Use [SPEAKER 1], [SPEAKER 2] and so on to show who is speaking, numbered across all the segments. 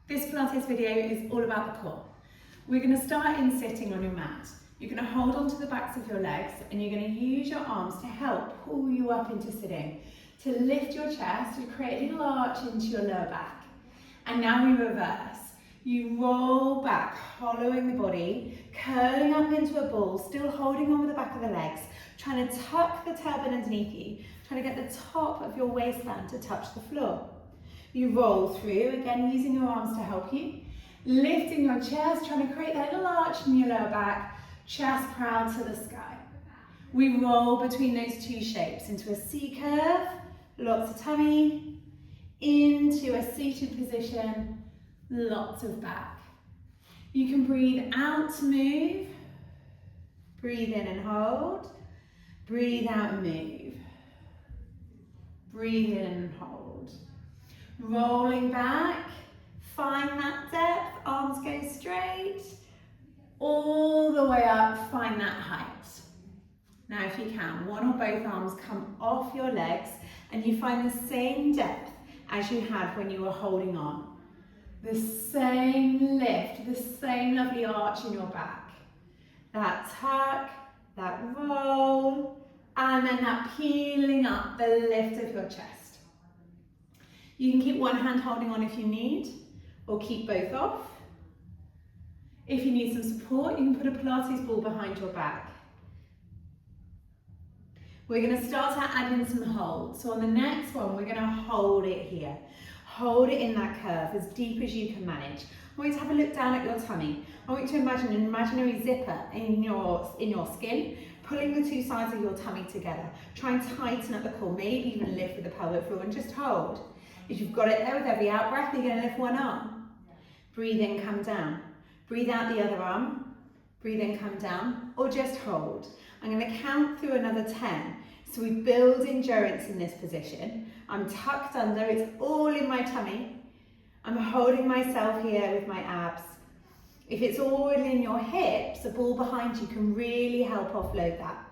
[SPEAKER 1] This Pilates video is all about the core. We're going to start in sitting on your mat. You're going to hold onto the backs of your legs and you're going to use your arms to help pull you up into sitting, to lift your chest, to create a little arch into your lower back. And now we reverse. You roll back, hollowing the body, curling up into a ball, still holding on with the back of the legs, trying to tuck the tailbone underneath you, trying to get the top of your waistband to touch the floor. You roll through, again using your arms to help you, lifting your chest, trying to create that little arch in your lower back, chest proud to the sky. We roll between those two shapes into a C curve, lots of tummy, into a seated position, lots of back. You can breathe out to move, breathe in and hold, breathe out and move, breathe in and hold. Rolling back, find that depth, arms go straight, all the way up, find that height. Now if you can, one or both arms come off your legs and you find the same depth as you had when you were holding on. The same lift, the same lovely arch in your back. That tuck, that roll, and then that peeling up, the lift of your chest. You can keep one hand holding on if you need, or keep both off. If you need some support, you can put a Pilates ball behind your back. We're going to start to add in some hold. So on the next one, we're going to hold it here. Hold it in that curve as deep as you can manage. I want you to have a look down at your tummy. I want you to imagine an imaginary zipper in your skin, pulling the two sides of your tummy together. Try and tighten up the core, maybe even lift with the pelvic floor and just hold. If you've got it there, with every out breath, you're going to lift one arm. Breathe in, come down. Breathe out the other arm. Breathe in, come down, or just hold. I'm going to count through another 10. So we build endurance in this position. I'm tucked under, it's all in my tummy. I'm holding myself here with my abs. If it's already in your hips, a ball behind you can really help offload that.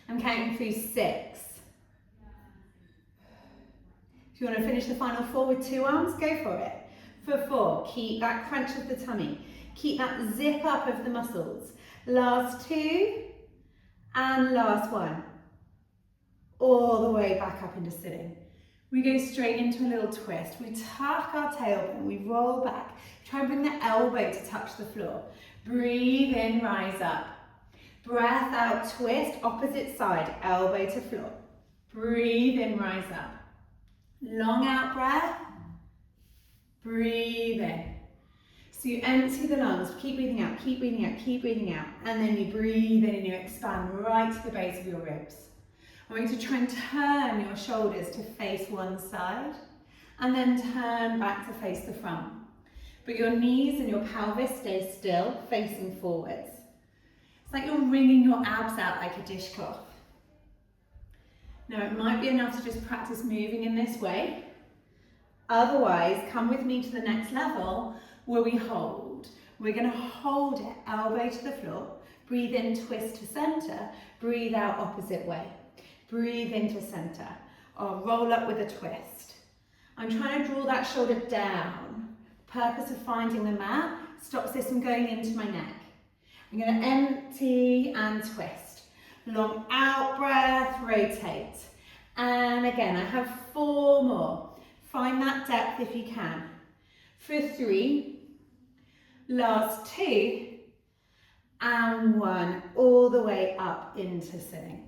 [SPEAKER 1] I'm counting through 6. If you want to finish the final 4 with 2 arms, go for it. For 4, keep that crunch of the tummy. Keep that zip up of the muscles. Last 2, and last 1. All the way back up into sitting. We go straight into a little twist. We tuck our tailbone, we roll back. Try and bring the elbow to touch the floor. Breathe in, rise up. Breath out, twist, opposite side, elbow to floor. Breathe in, rise up. Long out breath. Breathe in. So you empty the lungs, keep breathing out, keep breathing out, keep breathing out. And then you breathe in and you expand right to the base of your ribs. I want you to try and turn your shoulders to face one side and then turn back to face the front. But your knees and your pelvis stay still, facing forwards. It's like you're wringing your abs out like a dishcloth. Now it might be enough to just practice moving in this way. Otherwise, come with me to the next level where we hold. We're going to hold it, elbow to the floor. Breathe in, twist to center. Breathe out, opposite way. Breathe into center, or roll up with a twist. I'm trying to draw that shoulder down. Purpose of finding the mat stops this from going into my neck. I'm going to empty and twist. Long out breath, rotate. And again, I have 4 more. Find that depth if you can. For 3, last 2, and 1, all the way up into sitting.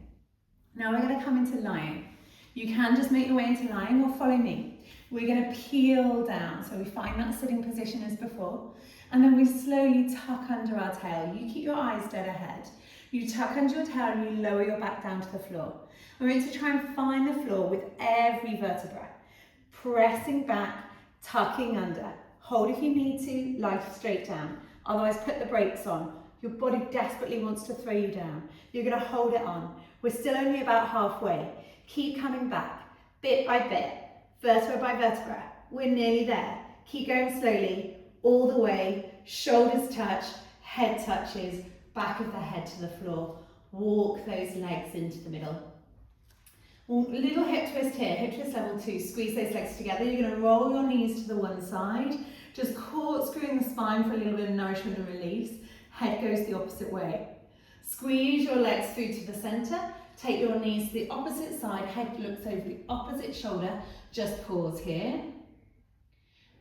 [SPEAKER 1] Now we're going to come into lying. You can just make your way into lying or follow me. We're going to peel down. So we find that sitting position as before. And then we slowly tuck under our tail. You keep your eyes dead ahead. You tuck under your tail and you lower your back down to the floor. We're going to try and find the floor with every vertebra. Pressing back, tucking under. Hold if you need to, lie straight down. Otherwise put the brakes on. Your body desperately wants to throw you down. You're going to hold it on. We're still only about halfway. Keep coming back, bit by bit, vertebra by vertebra. We're nearly there. Keep going slowly, all the way. Shoulders touch, head touches, back of the head to the floor. Walk those legs into the middle. Little hip twist here, hip twist level 2. Squeeze those legs together. You're going to roll your knees to the one side. Just corkscrewing the spine for a little bit of nourishment and release. Head goes the opposite way. Squeeze your legs through to the center. Take your knees to the opposite side. Head looks over the opposite shoulder. Just pause here.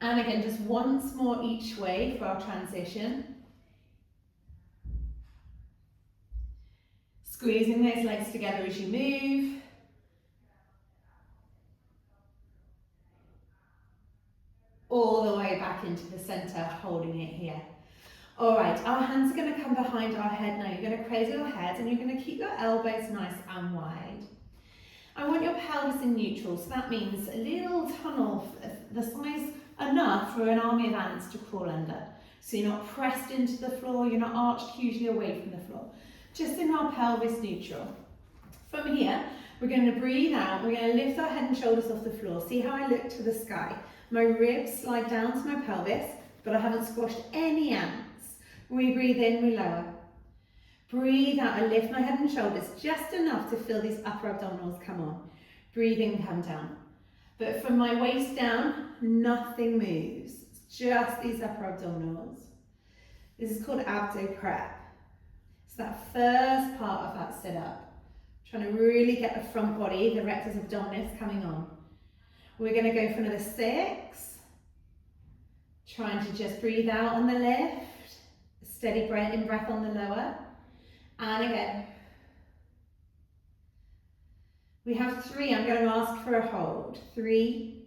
[SPEAKER 1] And again, just once more each way for our transition. Squeezing those legs together as you move. All the way back into the center, holding it here. All right, our hands are going to come behind our head now. You're going to cradle your head and you're going to keep your elbows nice and wide. I want your pelvis in neutral, so that means a little tunnel, the size enough for an army of ants to crawl under. So you're not pressed into the floor, you're not arched hugely away from the floor. Just in our pelvis neutral. From here, we're going to breathe out. We're going to lift our head and shoulders off the floor. See how I look to the sky. My ribs slide down to my pelvis, but I haven't squashed any ants. When we breathe in, we lower. Breathe out, I lift my head and shoulders just enough to feel these upper abdominals come on. Breathe in, come down. But from my waist down, nothing moves. It's just these upper abdominals. This is called abdo prep. It's that first part of that sit-up. Trying to really get the front body, the rectus abdominis coming on. We're going to go for another 6. Trying to just breathe out on the lift. Steady breath in breath on the lower. And again. We have 3. I'm going to ask for a hold. 3,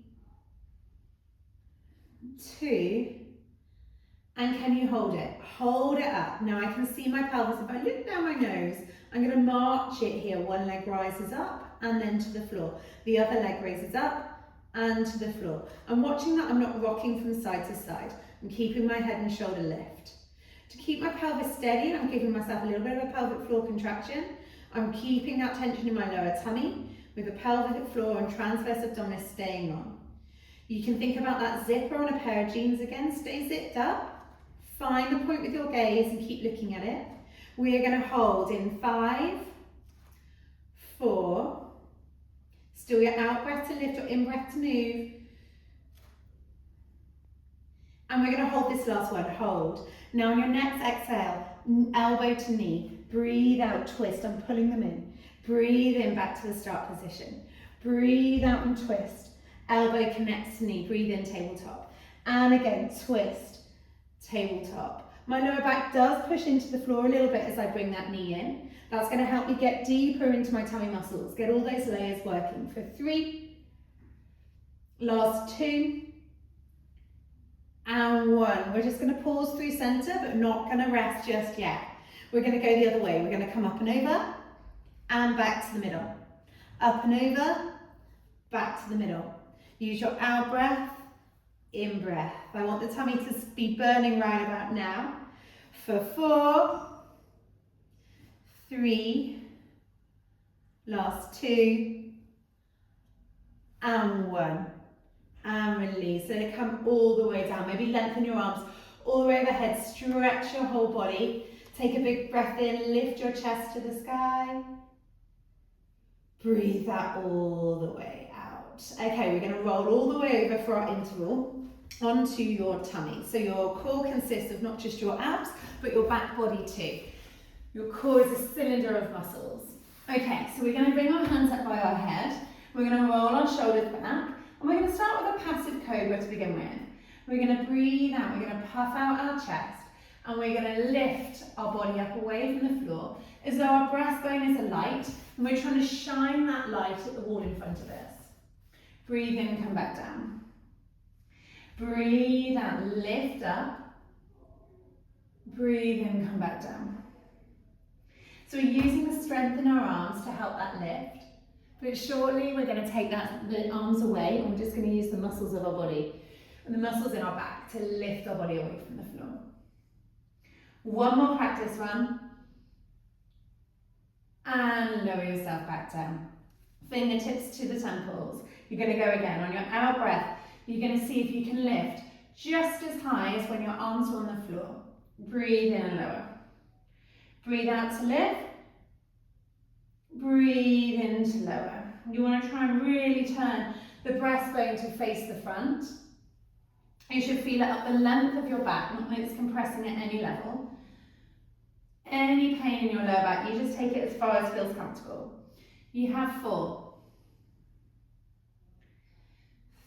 [SPEAKER 1] 2, and can you hold it? Hold it up. Now I can see my pelvis. If I look down my nose, I'm going to march it here. One leg rises up and then to the floor. The other leg raises up and to the floor. I'm watching that I'm not rocking from side to side. I'm keeping my head and shoulder lift. To keep my pelvis steady, I'm giving myself a little bit of a pelvic floor contraction. I'm keeping that tension in my lower tummy with the pelvic floor and transverse abdominis staying on. You can think about that zipper on a pair of jeans again. Stay zipped up. Find the point with your gaze and keep looking at it. We are going to hold in 5, 4. Still your out breath to lift or in breath to move. And we're going to hold this last one, hold. Now on your next exhale, elbow to knee. Breathe out, twist. I'm pulling them in. Breathe in back to the start position. Breathe out and twist. Elbow connects to knee. Breathe in, tabletop. And again, twist, tabletop. My lower back does push into the floor a little bit as I bring that knee in. That's going to help me get deeper into my tummy muscles. Get all those layers working. For 3, last 2, and 1. We're just going to pause through center, but not going to rest just yet. We're going to go the other way. We're going to come up and over, and back to the middle. Up and over, back to the middle. Use your out breath, in breath. I want the tummy to be burning right about now. For 4, 3, last 2, and 1. And release. Let it come all the way down. Maybe lengthen your arms all the way overhead. Stretch your whole body. Take a big breath in. Lift your chest to the sky. Breathe that all the way out. Okay, we're going to roll all the way over for our interval onto your tummy. So your core consists of not just your abs, but your back body too. Your core is a cylinder of muscles. Okay, so we're going to bring our hands up by our head. We're going to roll our shoulders back. And we're going to start with a passive cobra to begin with. We're going to breathe out, we're going to puff out our chest, and we're going to lift our body up away from the floor as though our breastbone is a light, and we're trying to shine that light at the wall in front of us. Breathe in, come back down. Breathe out, lift up. Breathe in, come back down. So we're using the strength in our arms to help that lift. But shortly we're going to take the arms away and we're just going to use the muscles of our body and the muscles in our back to lift our body away from the floor. One more practice run. And lower yourself back down. Fingertips to the temples. You're going to go again. On your out breath, you're going to see if you can lift just as high as when your arms are on the floor. Breathe in and lower. Breathe out to lift. Breathe in to lower. You want to try and really turn the breastbone to face the front. You should feel it up the length of your back, not that it's compressing at any level. Any pain in your lower back, you just take it as far as feels comfortable. You have 4,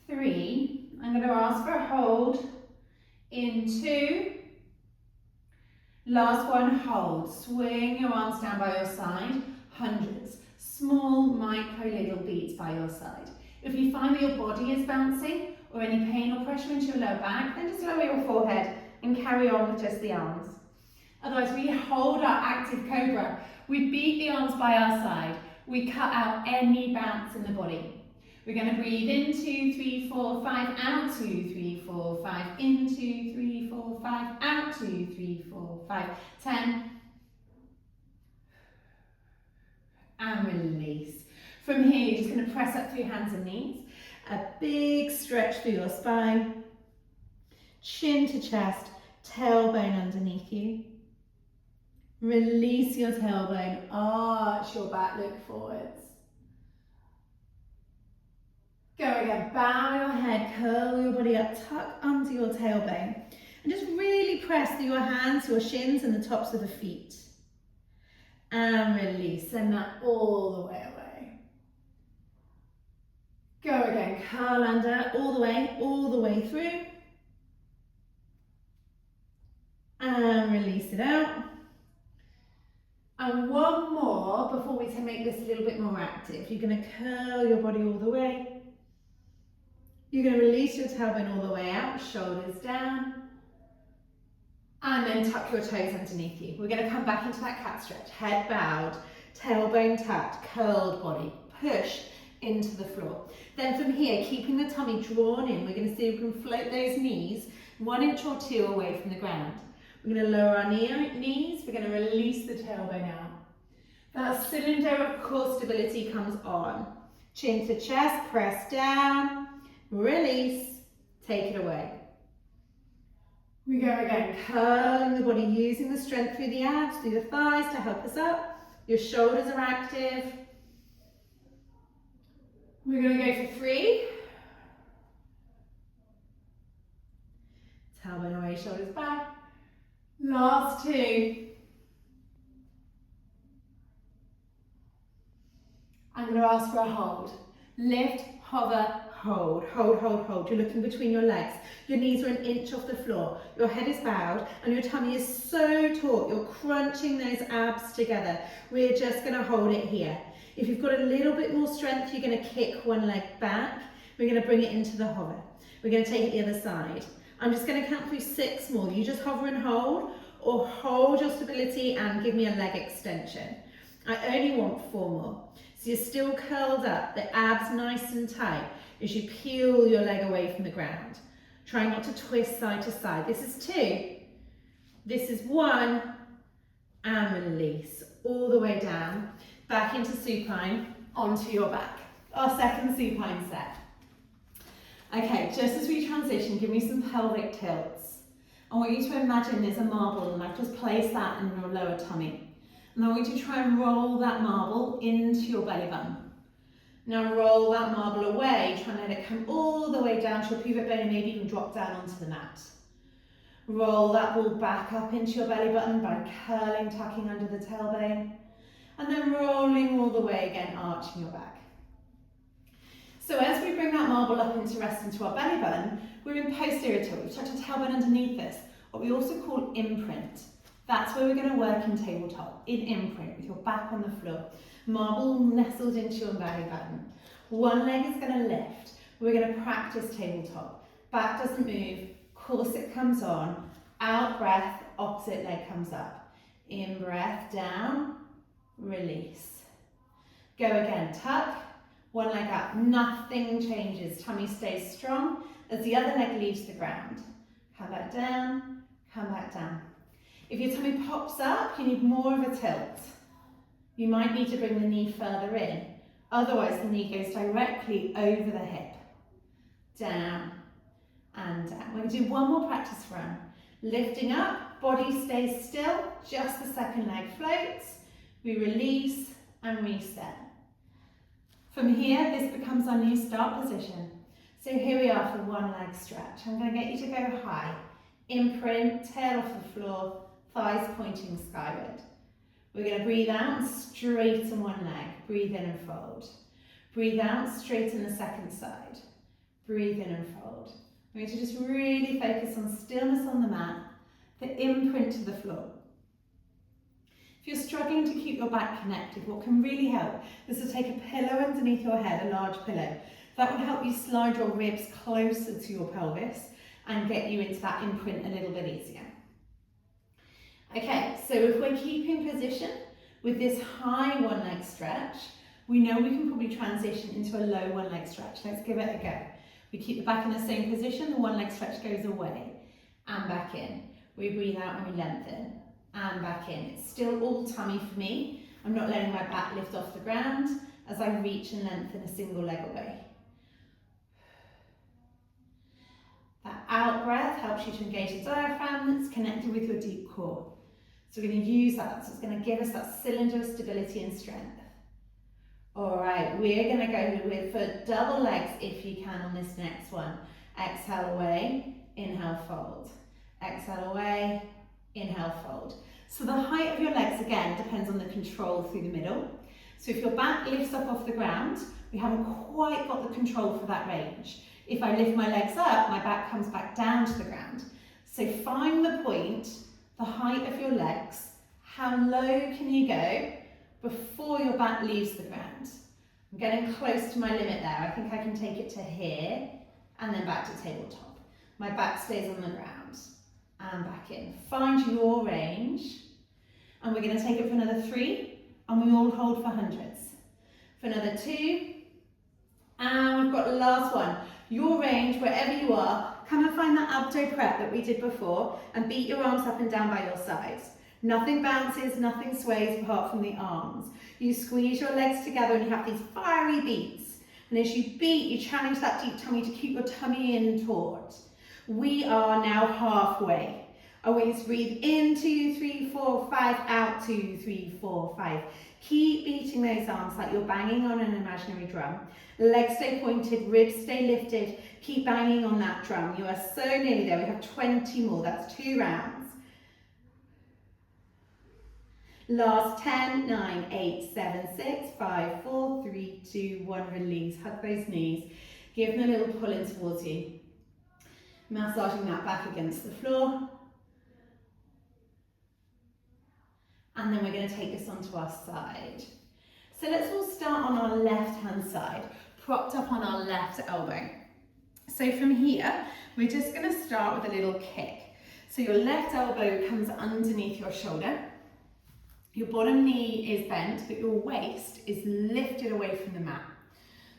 [SPEAKER 1] 3, I'm going to ask for a hold, in 2, last one, hold. Swing your arms down by your side, hundreds, small micro little beats by your side. If you find that your body is bouncing or any pain or pressure into your lower back, then just lower your forehead and carry on with just the arms. Otherwise, we hold our active cobra. We beat the arms by our side. We cut out any bounce in the body. We're going to breathe in 2, 3, 4, 5, out 2, 3, 4, 5, in 2, 3, 4, 5, out 2, 3, 4, 5, 10. And release. From here, you're just going to press up through your hands and knees. A big stretch through your spine. Chin to chest, tailbone underneath you. Release your tailbone, arch your back, look forwards. Go again, bow your head, curl your body up, tuck under your tailbone. And just really press through your hands, your shins and the tops of the feet. And release, send that all the way away. Go again, curl under, all the way through. And release it out. And one more before we make this a little bit more active. You're going to curl your body all the way. You're going to release your tailbone all the way out, shoulders down. And then tuck your toes underneath you. We're going to come back into that cat stretch. Head bowed, tailbone tucked, curled body. Push into the floor. Then from here, keeping the tummy drawn in, we're going to see if we can float those knees 1 inch or 2 away from the ground. We're going to lower our knees, we're going to release the tailbone out. That cylinder of core stability comes on. Chin to chest, press down, release, take it away. We go again, curling the body, using the strength through the abs, through the thighs to help us up. Your shoulders are active. We're going to go for 3. Tailbone away, shoulders back. Last 2. I'm going to ask for a hold. Lift, hover, hold, hold, hold, hold. You're looking between your legs. Your knees are 1 inch off the floor. Your head is bowed and your tummy is so taut. You're crunching those abs together. We're just going to hold it here. If you've got a little bit more strength, you're going to kick one leg back. We're going to bring it into the hover. We're going to take it the other side. I'm just going to count through 6 more. You just hover and hold, or hold your stability and give me a leg extension. I only want 4 more. So you're still curled up, the abs nice and tight as you peel your leg away from the ground. Try not to twist side to side. This is 2. This is 1. And release all the way down, back into supine, onto your back. Our second supine set. Okay, just as we transition, give me some pelvic tilts. I want you to imagine there's a marble and I've just placed that in your lower tummy. And I want you to try and roll that marble into your belly button. Now roll that marble away, try and let it come all the way down to your pubic bone and maybe even drop down onto the mat. Roll that ball back up into your belly button by curling, tucking under the tailbone. And then rolling all the way again, arching your back. So as we bring that marble up into rest into our belly button, we're in posterior tilt. We've tucked our tailbone underneath this, what we also call imprint. That's where we're going to work in tabletop, in imprint, with your back on the floor. Marble nestled into your belly button. One leg is going to lift. We're going to practice tabletop. Back doesn't move, corset comes on, out breath, opposite leg comes up. In breath, down, release. Go again, tuck. One leg up, nothing changes. Tummy stays strong as the other leg leaves the ground. Come back down, come back down. If your tummy pops up, you need more of a tilt. You might need to bring the knee further in. Otherwise, the knee goes directly over the hip. Down and down. We're going to do one more practice run. Lifting up, body stays still, just the second leg floats. We release and reset. From here, this becomes our new start position. So here we are for one leg stretch. I'm going to get you to go high. Imprint, tail off the floor, thighs pointing skyward. We're going to breathe out and straighten one leg. Breathe in and fold. Breathe out, straighten the second side. Breathe in and fold. We're going to just really focus on stillness on the mat, the imprint to the floor. If you're struggling to keep your back connected, what can really help is to take a pillow underneath your head, a large pillow. That will help you slide your ribs closer to your pelvis and get you into that imprint a little bit easier. Okay, so if we're keeping position with this high one leg stretch, we know we can probably transition into a low one leg stretch. Let's give it a go. We keep the back in the same position, the one leg stretch goes away and back in. We breathe out and we lengthen and back in. It's still all tummy for me. I'm not letting my back lift off the ground as I reach and lengthen a single leg away. That out breath helps you to engage the diaphragm that's connected with your deep core. So we're going to use that, so it's going to give us that cylinder of stability and strength. All right, we're going to go with for double legs if you can on this next one. Exhale away, inhale, fold. Exhale away, inhale, fold. So the height of your legs, again, depends on the control through the middle. So if your back lifts up off the ground, we haven't quite got the control for that range. If I lift my legs up, my back comes back down to the ground. So find the point, the height of your legs, how low can you go before your back leaves the ground. I'm getting close to my limit there. I think I can take it to here and then back to tabletop. My back stays on the ground and back in. Find your range and we're going to take it for another 3 and we all hold for hundreds. For another 2 and we've got the last one. Your range, wherever you are, come and find that abdo prep that we did before and beat your arms up and down by your sides. Nothing bounces, nothing sways apart from the arms. You squeeze your legs together and you have these fiery beats. And as you beat, you challenge that deep tummy to keep your tummy in taut. We are now halfway. I want you to breathe in, 2, 3, 4, 5, out, 2, 3, 4, 5. Keep beating those arms like you're banging on an imaginary drum. Legs stay pointed, ribs stay lifted. Keep banging on that drum. You are so nearly there. We have 20 more. That's 2 rounds. Last 10, 9, 8, 7, 6, 5, 4, 3, 2, 1. Release. Hug those knees. Give them a little pull in towards you. Massaging that back against the floor. And then we're going to take this onto our side. So let's all start on our left hand side, propped up on our left elbow. So from here, we're just going to start with a little kick. So your left elbow comes underneath your shoulder. Your bottom knee is bent, but your waist is lifted away from the mat.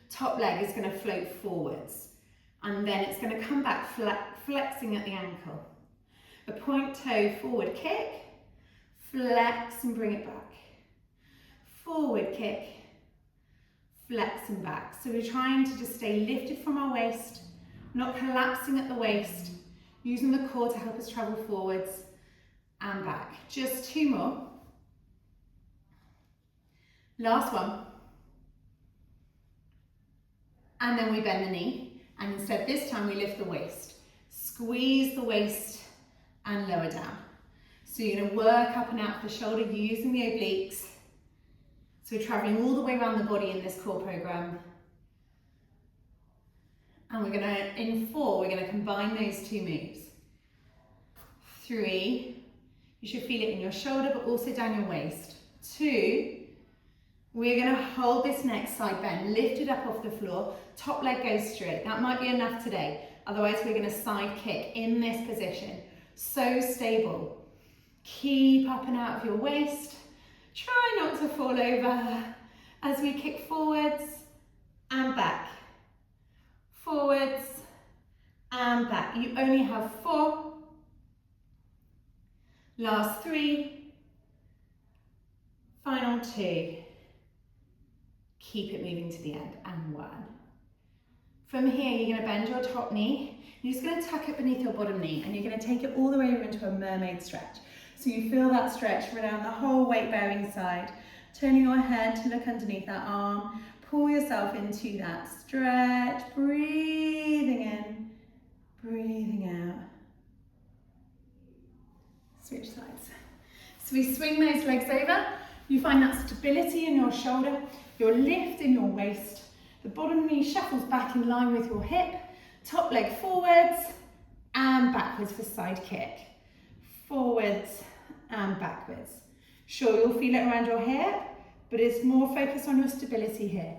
[SPEAKER 1] Top leg is going to float forwards. And then it's going to come back flexing at the ankle. A point toe forward kick, flex and bring it back. Forward kick, flex and back. So we're trying to just stay lifted from our waist, not collapsing at the waist, using the core to help us travel forwards and back. Just 2 more. Last one. And then we bend the knee. And instead this time we lift the waist. Squeeze the waist and lower down. So you're going to work up and out the shoulder using the obliques. So we're traveling all the way around the body in this core program. And we're going to, in 4, we're going to combine those 2 moves. 3, you should feel it in your shoulder but also down your waist. 2, we're going to hold this next side bend, lift it up off the floor, top leg goes straight. That might be enough today. Otherwise we're going to side kick in this position. So stable. Keep up and out of your waist. Try not to fall over as we kick forwards and back. Forwards and back. You only have 4. Last 3. Final 2. Keep it moving to the end, and 1. From here, you're going to bend your top knee. You're just going to tuck it beneath your bottom knee, and you're going to take it all the way over into a mermaid stretch. So you feel that stretch down the whole weight-bearing side. Turning your head to look underneath that arm, Pull yourself into that stretch, breathing in, breathing out. Switch sides. So we swing those legs over. You find that stability in your shoulder, your lift in your waist. The bottom knee shuffles back in line with your hip. Top leg forwards and backwards for side kick. Forwards and backwards. Sure, you'll feel it around your hip, but it's more focused on your stability here.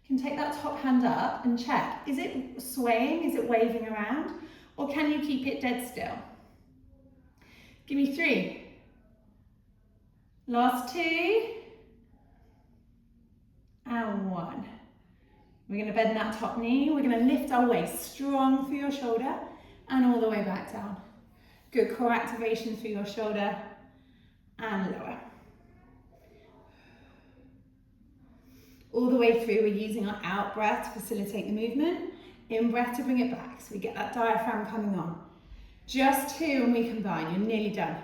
[SPEAKER 1] You can take that top hand up and check, is it swaying, is it waving around, or can you keep it dead still? Give me 3. Last 2. And 1. We're going to bend that top knee. We're going to lift our waist strong through your shoulder and all the way back down. Good core activation through your shoulder and lower. All the way through, we're using our out breath to facilitate the movement. In breath to bring it back, so we get that diaphragm coming on. Just 2 and we combine, you're nearly done.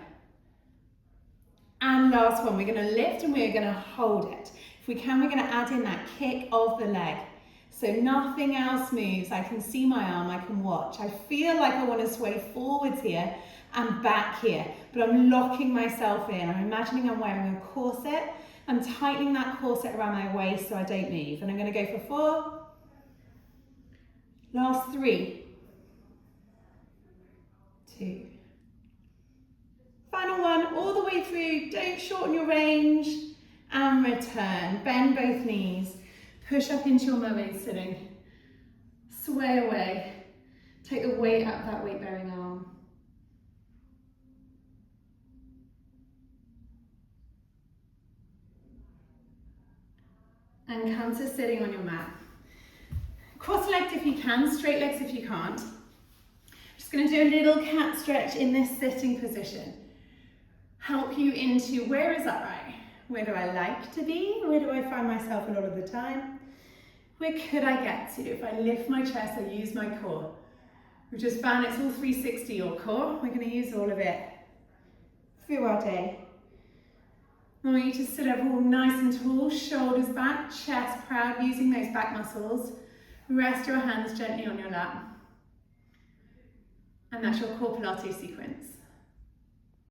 [SPEAKER 1] And last one, we're going to lift and we're going to hold it. If we can, we're going to add in that kick of the leg. So nothing else moves. I can see my arm, I can watch. I feel like I want to sway forwards here and back here, but I'm locking myself in. I'm imagining I'm wearing a corset. I'm tightening that corset around my waist so I don't move. And I'm going to go for 4. Last 3. 2. Final one, all the way through. Don't shorten your range. And return. Bend both knees. Push up into your mermaid sitting. Sway away. Take the weight out of that weight-bearing arm. And come to sitting on your mat. Cross-legged if you can, straight legs if you can't. Just going to do a little cat stretch in this sitting position. Help you into, where is that right? Where do I like to be? Where do I find myself a lot of the time? Where could I get to if I lift my chest or use my core? We've just found it's all 360 your core. We're going to use all of it through our day. I want you to sit up all nice and tall, shoulders back, chest proud, using those back muscles. Rest your hands gently on your lap. And that's your core Pilates sequence.